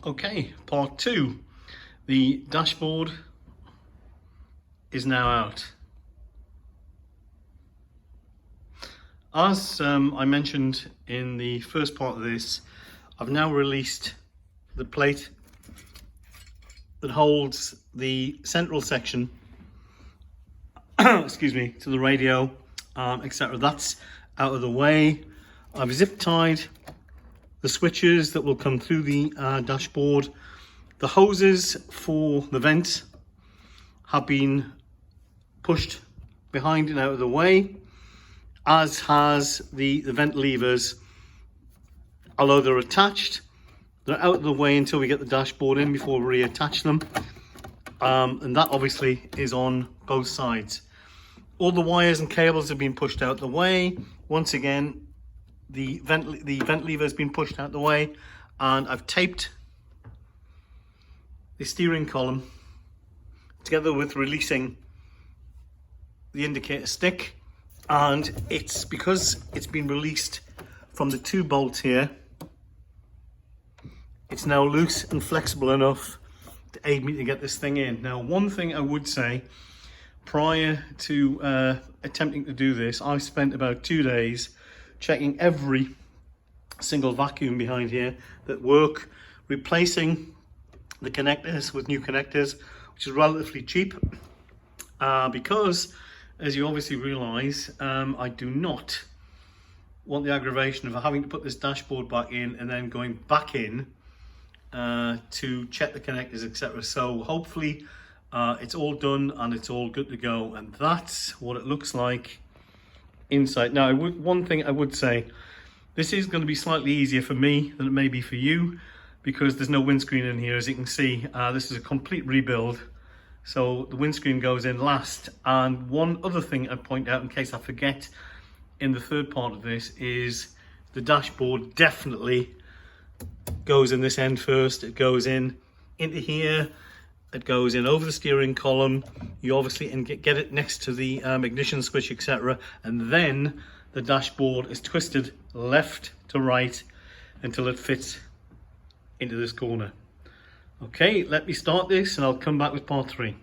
Okay, part two. The dashboard is now out. As I mentioned in the first part of this, I've now released the plate that holds the central section excuse me, to the radio, etc. That's out of the way. I've zip tied the switches that will come through the dashboard. The hoses for the vents have been pushed behind and out of the way, as has the vent levers. Although they're attached, they're out of the way until we get the dashboard in before we reattach them. And that obviously is on both sides. All the wires and cables have been pushed out the way. Once again, the vent lever has been pushed out the way, and I've taped the steering column together with releasing the indicator stick, and it's because it's been released from the two bolts here, it's now loose and flexible enough to aid me to get this thing in. Now, one thing I would say, prior to attempting to do this, I spent about 2 days checking every single vacuum behind here that work, replacing the connectors with new connectors, which is relatively cheap, because, as you obviously realize, I do not want the aggravation of having to put this dashboard back in and then going back in to check the connectors, etc. So hopefully it's all done and it's all good to go, and that's what it looks like inside. Now, one thing I would say, this is going to be slightly easier for me than it may be for you, because there's no windscreen in here. As you can see, this is a complete rebuild, so the windscreen goes in last. And one other thing I'd point out, in case I forget in the third part of this, is the dashboard definitely goes in this end first. It goes in into here, it goes in over the steering column. You obviously get it next to the ignition switch, etc. And then the dashboard is twisted left to right until it fits into this corner. Okay, let me start this and I'll come back with part three.